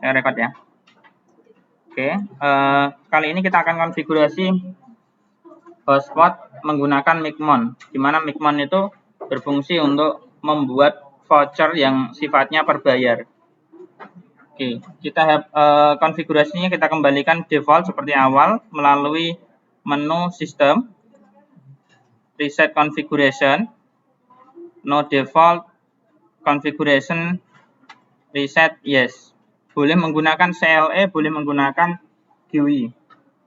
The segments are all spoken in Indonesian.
Saya record ya. Oke, kali ini kita akan konfigurasi hotspot menggunakan Micmon, di mana Micmon itu berfungsi untuk membuat voucher yang sifatnya per bayar. Oke, kita konfigurasinya kita kembalikan default seperti awal melalui menu System, Reset Configuration, No Default Configuration, Reset Yes. Boleh menggunakan CLE, boleh menggunakan GUI.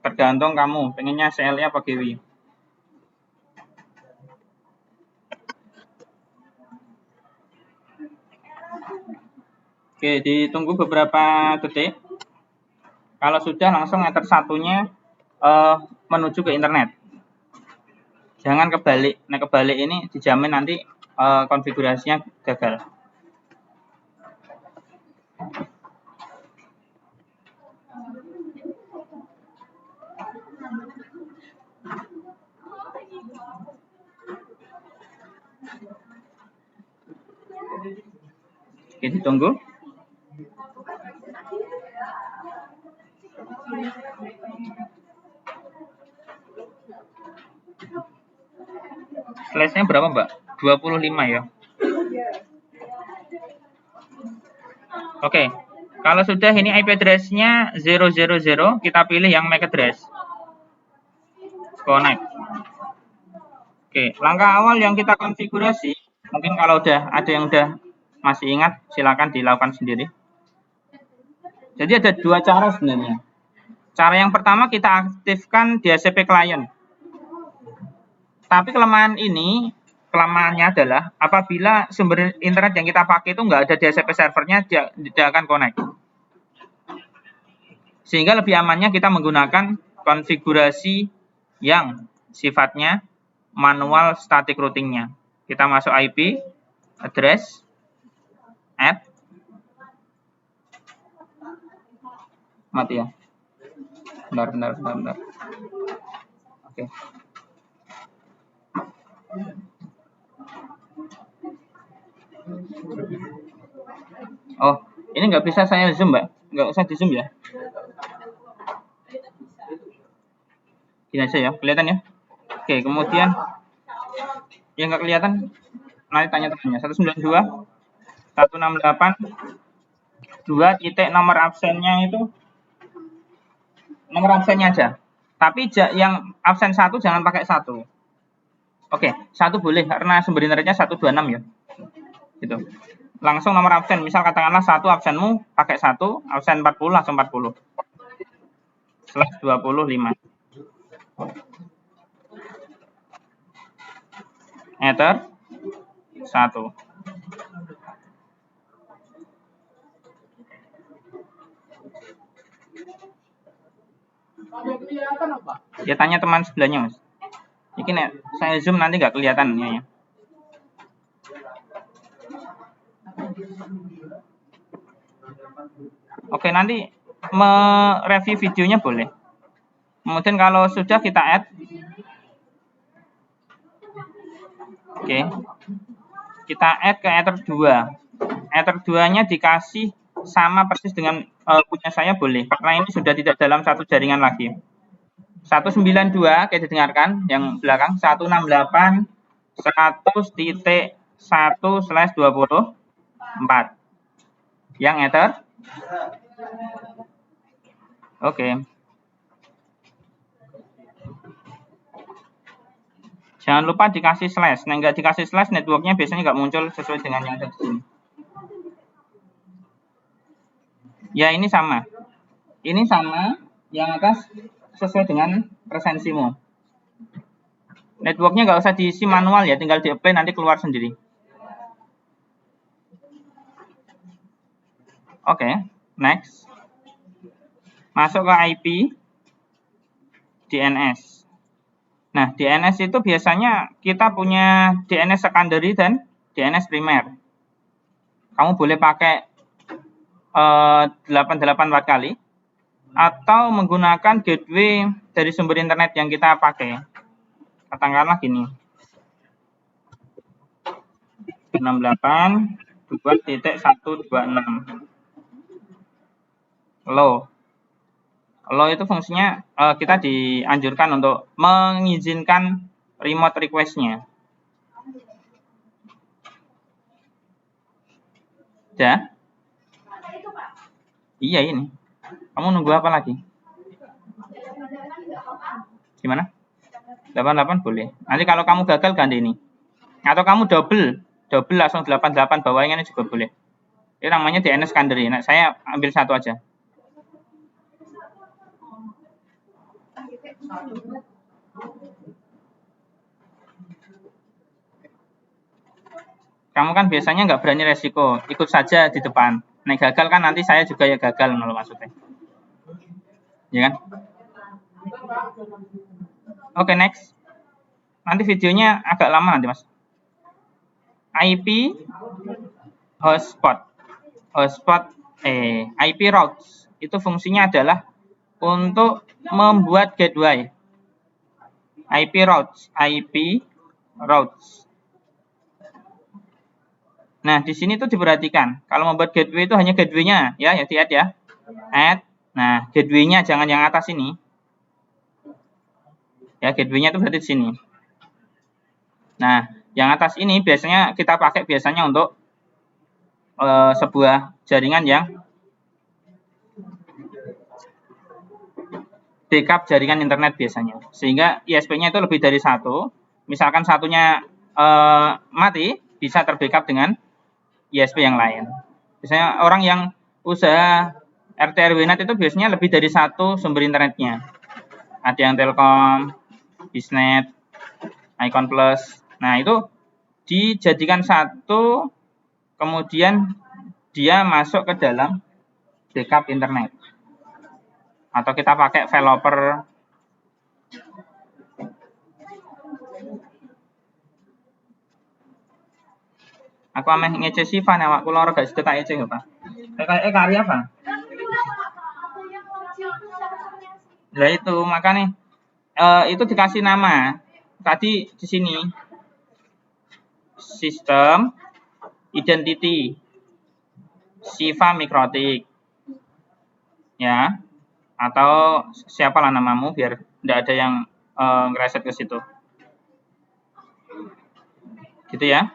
Tergantung kamu, pengennya CLE apa GUI. Oke, ditunggu beberapa detik. Kalau sudah langsung enter satunya menuju ke internet. Jangan kebalik. Nah, kebalik ini dijamin nanti konfigurasinya gagal. Oke, ditunggu. Slash-nya berapa, Mbak? 25 ya. Oke. Kalau sudah ini IP address-nya 000, kita pilih yang MAC address. Connect. Oke, langkah awal yang kita konfigurasi, mungkin kalau ada yang udah masih ingat, silakan dilakukan sendiri. Jadi ada dua cara sebenarnya. Cara yang pertama kita aktifkan DHCP client. Tapi kelemahannya adalah apabila sumber internet yang kita pakai itu nggak ada DHCP servernya, dia tidak akan connect. Sehingga lebih amannya kita menggunakan konfigurasi yang sifatnya manual static routingnya. Kita masuk IP, address, add, mati ya. Bentar. Oke. Oh, ini nggak bisa saya zoom, Mbak. Nggak usah di zoom ya. Gini aja ya, kelihatan ya. Oke, kemudian yang nggak kelihatan, nanti tanya temannya. 192, 168, 2 titik nomor absennya itu, nomor absennya aja. Tapi yang absen 1 jangan pakai 1. Oke, 1 boleh karena sumber internetnya 126 ya. Gitu. Langsung nomor absen, misal katakanlah 1 absenmu pakai 1, absen 40 langsung 40. /25. Enter 1. Ya tanya teman sebelahnya, Mas. Ini saya zoom nanti nggak kelihatan ya. Oke, nanti mereview videonya boleh. Kemudian kalau sudah kita add. Oke. Kita add ke Ether 2. Ether 2-nya dikasih sama persis dengan punya saya boleh. Karena ini sudah tidak dalam satu jaringan lagi. 192 kayak didengarkan yang belakang 168 100.1/24 yang Ether. Oke. Jangan lupa dikasih slash. Nah, nggak dikasih slash, networknya biasanya nggak muncul sesuai dengan yang ada di sini. Ya, ini sama. Ini sama, yang atas sesuai dengan presensimu. Networknya nggak usah diisi manual ya, tinggal di-apply nanti keluar sendiri. Oke, next. Masuk ke IP DNS. Nah, DNS itu biasanya kita punya DNS secondary dan DNS primer. Kamu boleh pakai 884 kali atau menggunakan gateway dari sumber internet yang kita pakai. Katakanlah gini. 68.2.126. allow. Allow itu fungsinya kita dianjurkan untuk mengizinkan remote request-nya. Ya? Iya ini. Kamu nunggu apa lagi? Gimana? 88 boleh. Nanti kalau kamu gagal ganti ini. Atau kamu double langsung 88 bawain ini juga boleh. Ini namanya DNS secondary. Nah, saya ambil satu aja. Kamu kan biasanya nggak berani resiko, ikut saja di depan. Nah, gagal kan nanti saya juga ya gagal kalau maksudnya. Ya kan? Oke, next. Nanti videonya agak lama nanti, Mas. IP hotspot. IP routes itu fungsinya adalah untuk membuat gateway. IP routes. Nah, di sini tuh diperhatikan. Kalau membuat gateway itu hanya gateway-nya ya di-add ya. Add. Nah, gateway-nya jangan yang atas ini. Ya, gateway-nya itu berarti di sini. Nah, yang atas ini biasanya kita pakai untuk sebuah jaringan yang backup jaringan internet biasanya. Sehingga ISP-nya itu lebih dari satu. Misalkan satunya mati, bisa terbackup dengan ISP yang lain. Biasanya orang yang usaha RT RW-NET itu biasanya lebih dari satu sumber internetnya. Ada yang Telkom, Bisnet, Icon Plus. Nah, itu dijadikan satu, kemudian dia masuk ke dalam backup internet. Atau kita pakai developer. Aku ameh ngece Siva nek awakku lara gak sedetak ece ya, Pak. Kayak karya apa? Lah itu makanya itu dikasih nama. Tadi di sini sistem identity Siva Mikrotik. Ya. Atau siapalah namamu biar tidak ada yang ngereset ke situ. Gitu ya.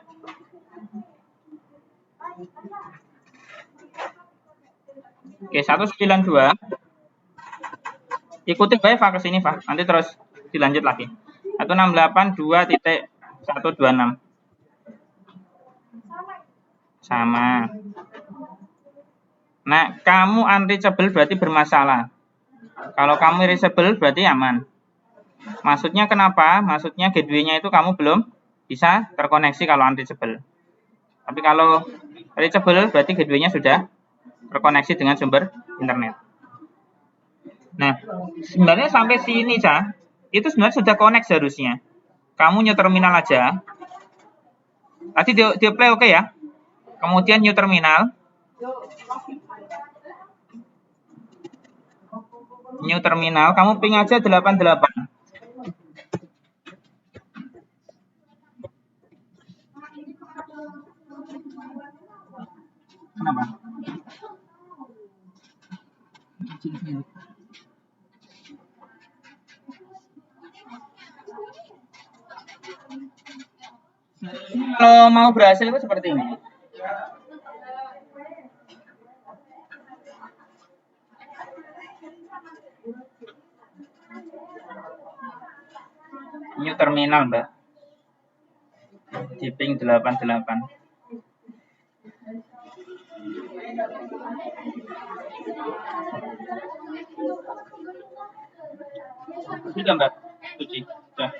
Oke, 192. Ikuti baik Pak ke sini Pak. Nanti terus dilanjut lagi. 168.2.126. Sama. Nah, kamu unreachable berarti bermasalah. Kalau kamu reachable berarti aman. Maksudnya kenapa? Maksudnya gateway-nya itu kamu belum bisa terkoneksi kalau unreachable. Tapi kalau reachable berarti gateway-nya sudah terkoneksi dengan sumber internet. Nah, sebenarnya sampai sini, Cah, itu sebenarnya sudah connect seharusnya. Kamu new terminal aja. Tadi di play oke ya. Kemudian new terminal. New terminal, kamu ping aja 88. Kenapa? Kalau mau berhasil itu seperti ini. New terminal, Mbak. Di ping 88. Sudah, Mbak. Suci. Sudah.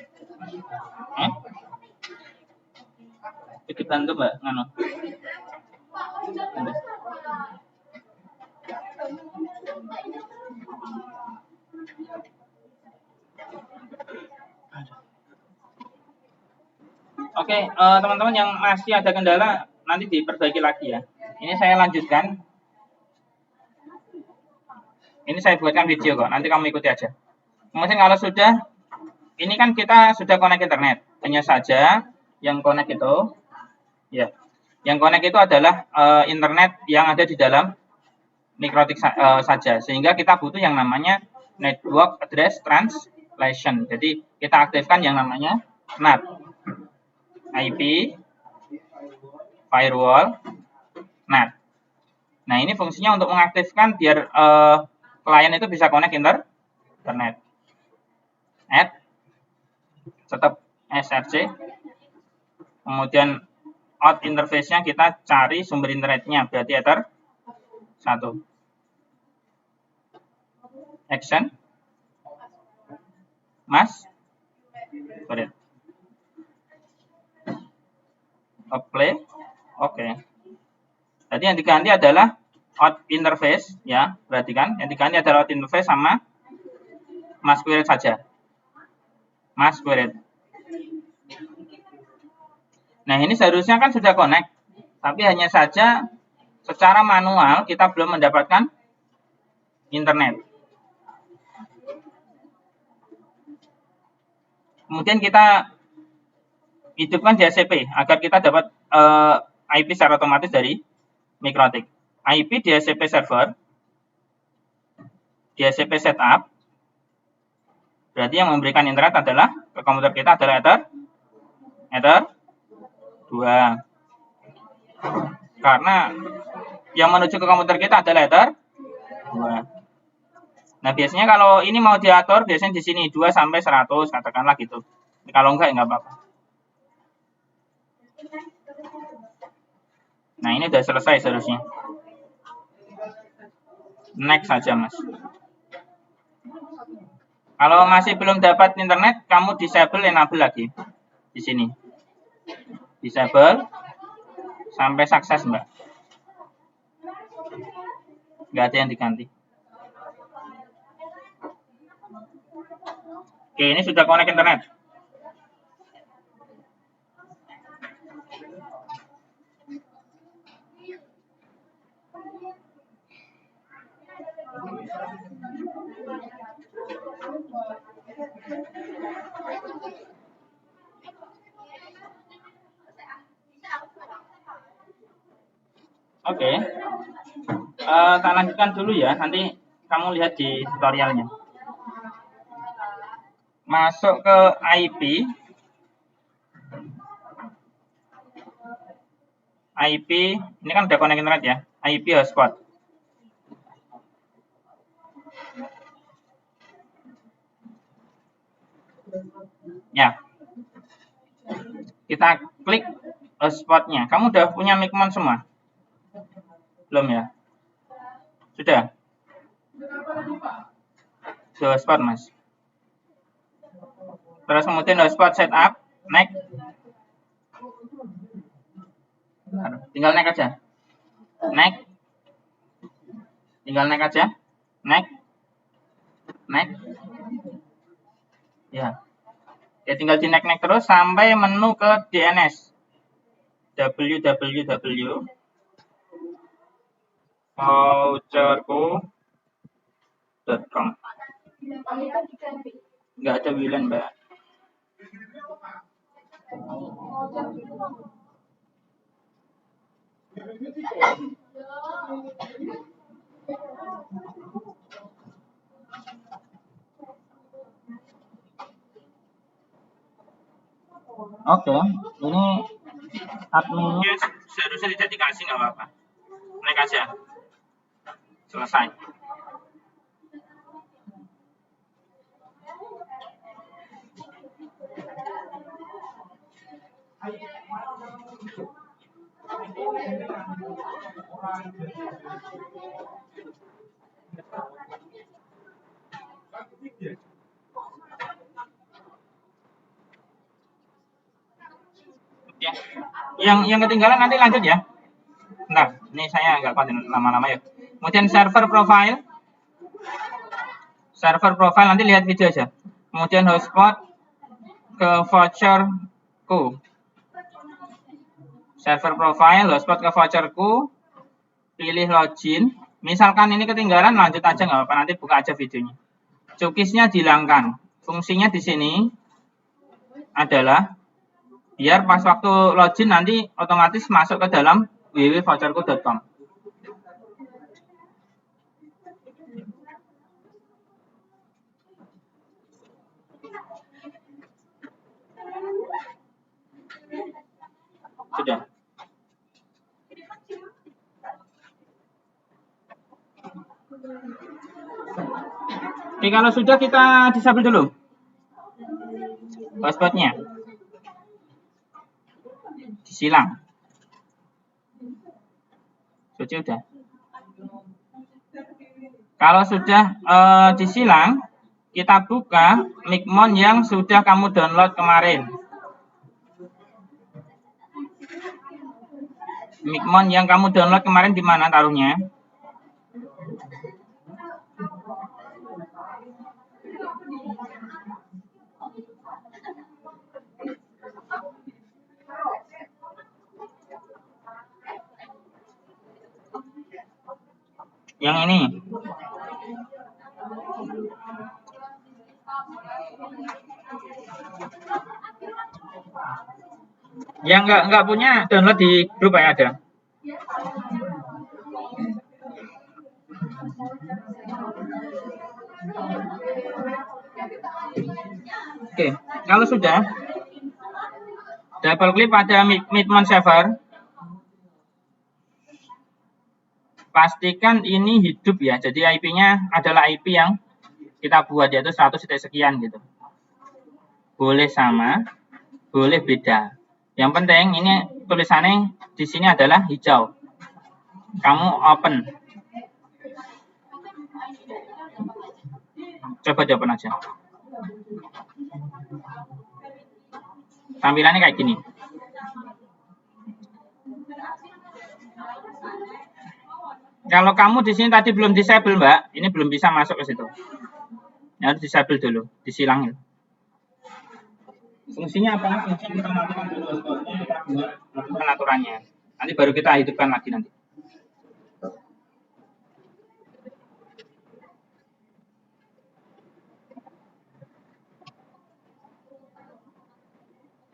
Itu bantu, Mbak. Ngano. Oke, teman-teman yang masih ada kendala nanti diperbaiki lagi ya. Ini saya lanjutkan. Ini saya buatkan video kok. Nanti kamu ikuti aja. Kemudian kalau sudah, ini kan kita sudah connect internet. Hanya saja yang connect itu, ya, yang connect itu adalah internet yang ada di dalam Mikrotik saja, sehingga kita butuh yang namanya Network Address Translation. Jadi kita aktifkan yang namanya NAT, IP Firewall NAT. Nah, ini fungsinya untuk mengaktifkan biar klien itu bisa connect internet. Add tetap SRC. Kemudian out interface-nya kita cari sumber internetnya, berarti Ether 1. Action. Mas. Sorry. Apply. Oke. Jadi yang diganti adalah out interface, ya, perhatikan. Yang diganti adalah out interface sama masquerade saja. Masquerade. Nah, ini seharusnya kan sudah connect, tapi hanya saja secara manual kita belum mendapatkan internet. Kemudian kita hidupkan DHCP agar kita dapat IP secara otomatis dari Mikrotik. IP DHCP server, DHCP setup, berarti yang memberikan internet adalah ke komputer kita adalah Ether 2. Karena yang menuju ke komputer kita adalah Ether 2. Nah, biasanya kalau ini mau diatur, biasanya di sini 2 sampai 100, katakanlah gitu. Kalau enggak, ya enggak apa-apa. Nah, ini udah selesai seharusnya. Next saja, Mas. Kalau masih belum dapat internet, kamu disable enable lagi. Di sini. Disable sampai sukses, Mbak. Nggak ada yang diganti. Oke, ini sudah connect internet. Oke. Tak lanjutkan dulu ya, nanti kamu lihat di tutorialnya. Masuk ke IP. IP, ini kan udah connect internet ya. IP hotspot. Ya. Kita klik hotspotnya. Kamu udah punya Micmon semua? Belum ya? Sudah? Sudah hotspot, Mas. Terus kemudian hotspot setup, next. Tinggal naik aja. Next. Tinggal naik aja. Next. Next. Ya. Ya, tinggal di naik terus sampai menu ke DNS. www voucherku.com. Nggak ada WLAN, Mbak. Oke, ini adminnya seharusnya tidak dikasih, nggak apa-apa. Naik aja. Selesai. Ya. Yang ketinggalan nanti lanjut ya. Bentar, ini saya nggak kuat lama-lama ya. Kemudian server profile. Server profile nanti lihat video aja. Kemudian hotspot ke voucherku. Server profile, hotspot ke voucherku. Pilih login. Misalkan ini ketinggalan, lanjut aja nggak apa-apa. Nanti buka aja videonya. Cookiesnya dihilangkan. Fungsinya di sini adalah biar pas waktu login nanti otomatis masuk ke dalam www.voucherku.com. Oke, kalau sudah kita disable dulu hotspotnya, disilang. Sudah. Kalau sudah disilang, kita buka Micmon yang sudah kamu download kemarin. Micmon yang kamu download kemarin di mana taruhnya? Yang ini. Yang enggak punya download di grup yang ada. Oke, kalau sudah double klik pada Micmon server, pastikan ini hidup ya. Jadi IP-nya adalah IP yang kita buat, yaitu 100 sekian gitu. Boleh sama, boleh beda. Yang penting ini tulisannya di sini adalah hijau. Kamu open. Coba di open aja. Tampilannya kayak gini. Kalau kamu di sini tadi belum disable, Mbak, ini belum bisa masuk ke situ. Ya, harus disable dulu, disilangin. Fungsinya apa? Fungsi kita matikan dulu hotspotnya, kita buat aturannya. Nanti baru kita hidupkan lagi nanti.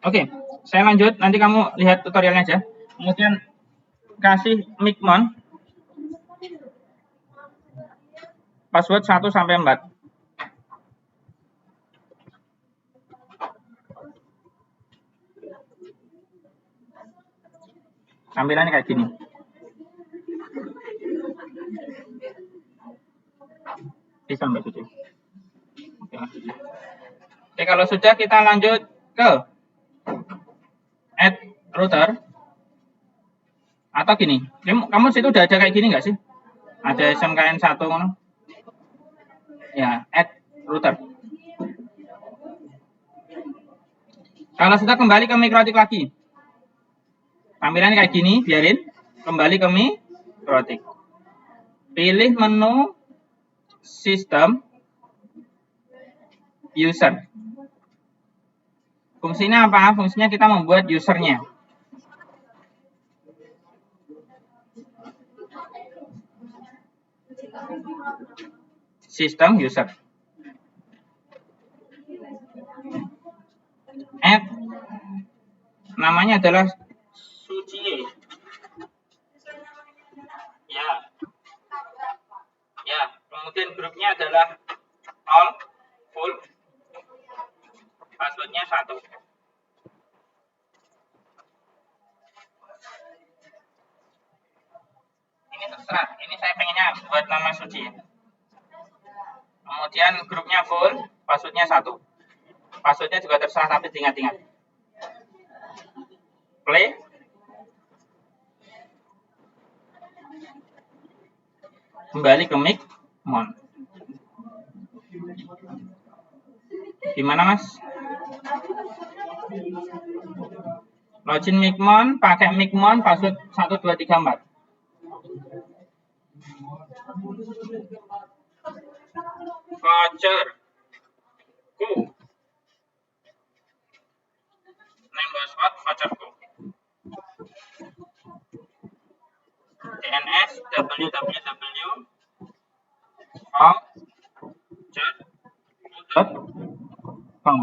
Oke, saya lanjut. Nanti kamu lihat tutorialnya aja. Kemudian kasih Micmon password 1 sampai 4. Tampilannya kayak gini. Bisa Mbak Suci. Oke, kalau sudah kita lanjut ke add router. Atau gini, kamu situ udah ada kayak gini nggak sih? Ada SMKN 1 kan? Ya, add router. Kalau sudah kembali ke Mikrotik lagi. Tampilannya kayak gini, biarin. Kembali ke Mikrotik. Pilih menu sistem user. Fungsinya apa? Fungsinya kita membuat usernya. Sistem user. Add. Namanya adalah Suci. Ya, kemudian grupnya adalah all, full, passwordnya 1. Ini terserah, ini saya pengennya buat nama Suci. Kemudian grupnya full, passwordnya 1. Passwordnya juga terserah, tapi diingat-ingat. Play. Kembali ke Micmon. Gimana Mas? Login Micmon, pakai Micmon password 1234. Voucher ku. Name password voucherku. DNS www.voucher.com.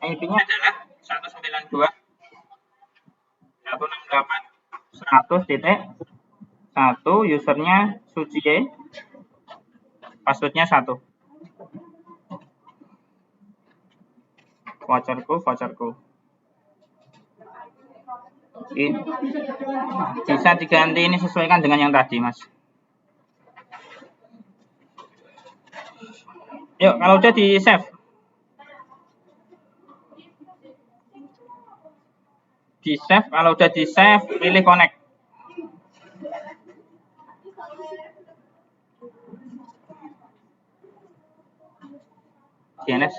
IP-nya adalah 192.168.100.1, usernya Suci, passwordnya 1. voucherku. Ini bisa diganti, ini sesuaikan dengan yang tadi, Mas. Yuk, kalau udah di save. Kalau udah di save, pilih connect. DNS.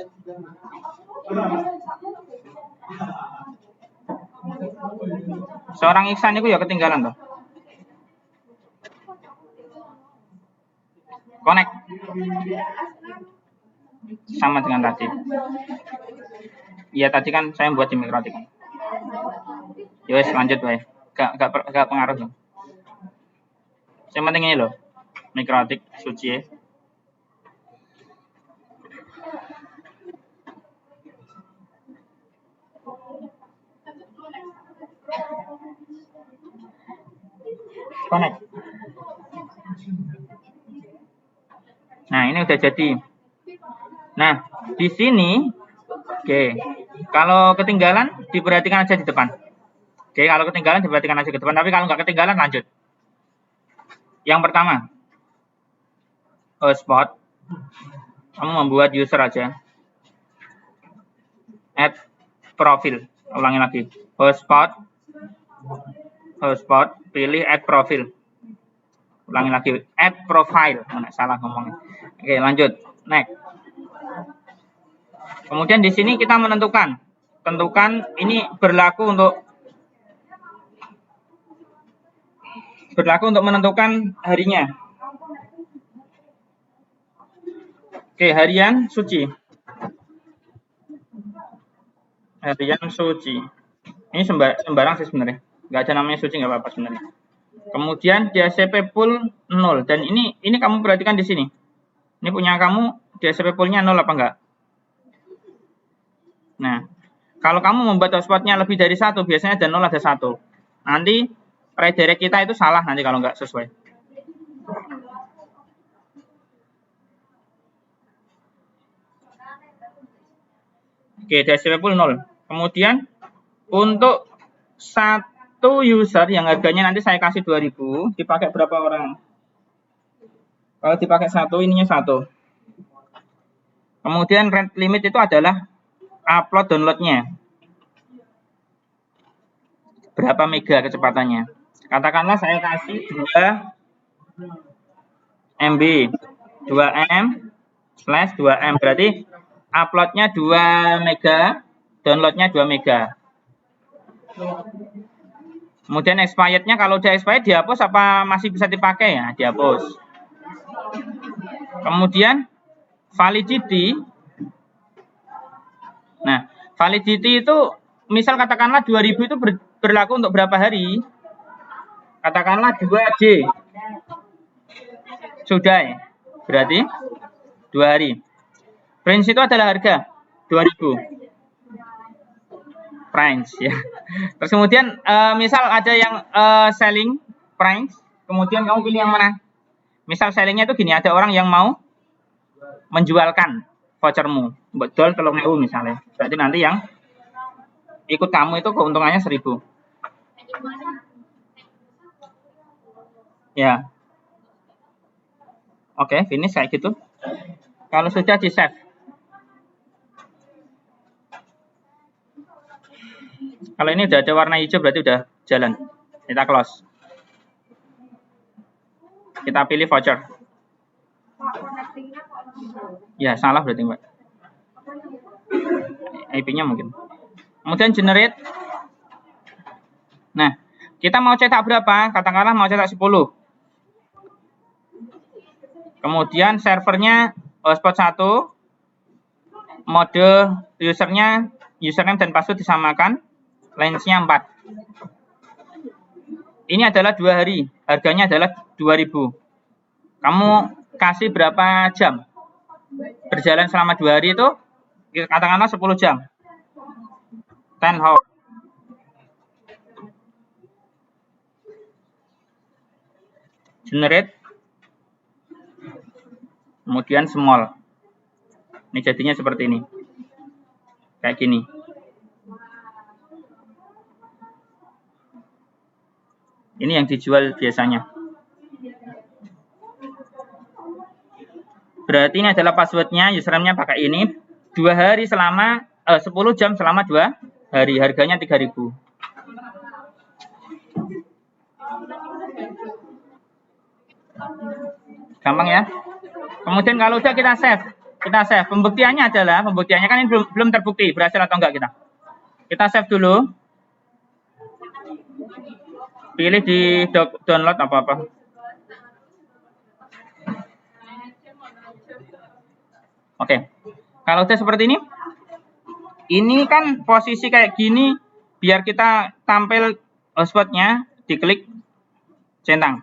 Seorang Iksan itu ya ketinggalan toh. Connect. Sama dengan tadi. Iya, tadi kan saya buat di mikrotik. Yowes, lanjut wae. Gak pengaruh loh. Yang penting ini loh. Mikrotik suci ya. Connect. Nah, ini udah jadi. Nah, di sini oke. Kalau ketinggalan diperhatikan aja di depan. Oke, kalau ketinggalan diperhatikan aja ke depan, tapi kalau nggak ketinggalan lanjut. Yang pertama, hotspot. Kamu membuat user aja. Add profil. Ulangi lagi. Hotspot, pilih add profil. Ulangi lagi, add profile. Salah ngomongnya. Oke, lanjut. Next. Kemudian di sini kita tentukan ini berlaku untuk menentukan harinya. Oke, harian suci. Ini sembarang sih sebenarnya. Nggak ada namanya suci, nggak apa-apa sebenarnya. Kemudian DHCP pool 0. Dan ini kamu perhatikan di sini. Ini punya kamu, DHCP poolnya 0 apa enggak? Nah, kalau kamu membuat hotspotnya lebih dari 1, biasanya ada 0 ada 1. Nanti redirect kita itu salah nanti kalau nggak sesuai. Oke, DHCP pool 0. Kemudian untuk satu user yang harganya nanti saya kasih 2000, dipakai berapa orang? Kalau dipakai 1, ininya 1. Kemudian rate limit itu adalah upload downloadnya. Berapa mega kecepatannya? Katakanlah saya kasih 2 MB, 2M / 2M. Berarti uploadnya 2 mega, downloadnya 2 mega. Kemudian expirednya, kalau udah expired dihapus apa masih bisa dipakai ya? Dihapus. Kemudian validity. Nah, validity itu misal katakanlah 2000 itu berlaku untuk berapa hari? Katakanlah 2J. Sudah ya? Berarti 2 hari. Range itu adalah harga 2000. Price ya. Terus kemudian misal ada yang selling price, kemudian kamu pilih yang mana? Misal sellingnya itu gini, ada orang yang mau menjualkan vouchermu, betul 3.000 misalnya. Berarti nanti yang ikut kamu itu keuntungannya 1000. Ya. Oke, finish kayak gitu. Kalau sudah di save. Kalau ini udah ada warna hijau berarti udah jalan. Kita close. Kita pilih voucher. Ya, salah berarti, Mbak. IP-nya mungkin. Kemudian generate. Nah, kita mau cetak berapa? Katakanlah mau cetak 10. Kemudian servernya hotspot 1. Mode usernya, username dan password disamakan. Lengthnya 4. Ini adalah 2 hari. Harganya adalah 2000. Kamu kasih berapa jam? Berjalan selama 2 hari itu, katakanlah 10 jam. 10 hours. Generate. Kemudian small. Ini jadinya seperti ini. Kayak gini. Ini yang dijual biasanya. Berarti ini adalah passwordnya, username-nya pakai ini. 2 hari selama 10 jam selama 2 hari. Harganya 3.000. Gampang ya. Kemudian kalau udah kita save. Pembuktiannya adalah, kan ini belum terbukti berhasil atau enggak kita. Kita save dulu. Pilih di download apa-apa. Oke. Kalau udah seperti ini kan posisi kayak gini, biar kita tampil hotspotnya, diklik centang.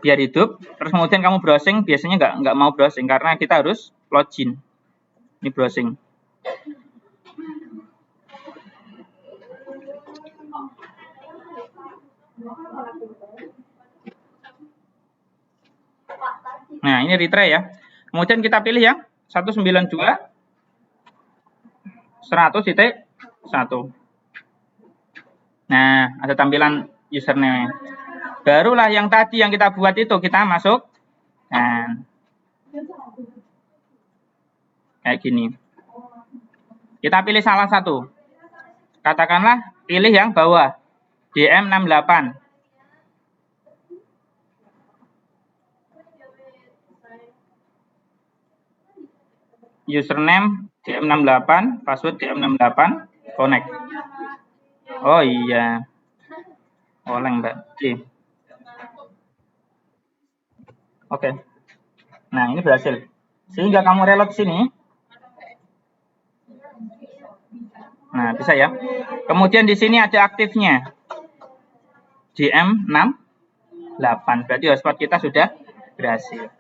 Biar hidup, terus kemudian kamu browsing, biasanya nggak mau browsing karena kita harus login. Ini browsing. Nah, ini retry ya. Kemudian kita pilih yang 192.100.1. Nah, ada tampilan username. Barulah yang tadi yang kita buat itu kita masuk. Nah, kayak gini. Kita pilih salah satu. Katakanlah pilih yang bawah. DM68. Username DM68, password DM68, connect. Oh iya. Oleng, Mbak. Oke. Nah, ini berhasil. Sehingga kamu reload sini. Nah, bisa ya. Kemudian di sini ada aktifnya. DM68. Berarti hotspot kita sudah berhasil.